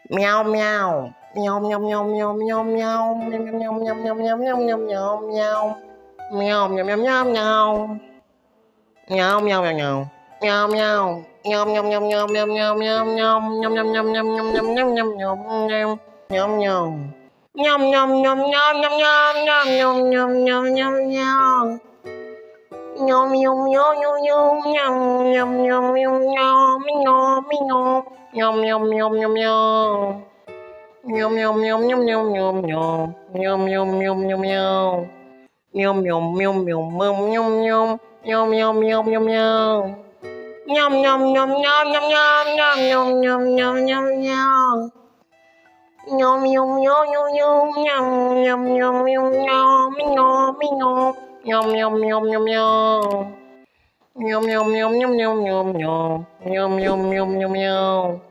Meow meow. Meow meow meow meow meow meow. Meow meow meow meow meow meow meow meow meow. Meow meow meow meow meow. Meow meow meow meow. Meow meow. Meow meow meow meow meow meow meow meow. Meow meow meow meow meow meow meow meow meow meow. Meow meow. Nhom nhom nhom nhom nhom nhom nhom nhom nhom nhom nhom. Nhom nhom nhom nhom nhom nhom nhom nhom nhom nhom nhom nhom. Nhom nhom nhom nhom nhom. Nhom nhom nhom nhom nhom nhom nhom. Nhom nhom nhom nhom nhom. Nhom nhom nhom nhom nhom nhom nhom. Nhom nhom nhom nhom nhom. Nhom nhom nhom nhom nhom nhom nhom nhom nhom nhom nhom. Nhom nhom nhom nhom nhom nhom nhom nhom nhom nhom nhom nhom. Nhom nhom nhom nhom nhom. Nhom nhom nhom nhom nhom nhom nhom. Nhom nhom nhom nhom nhom.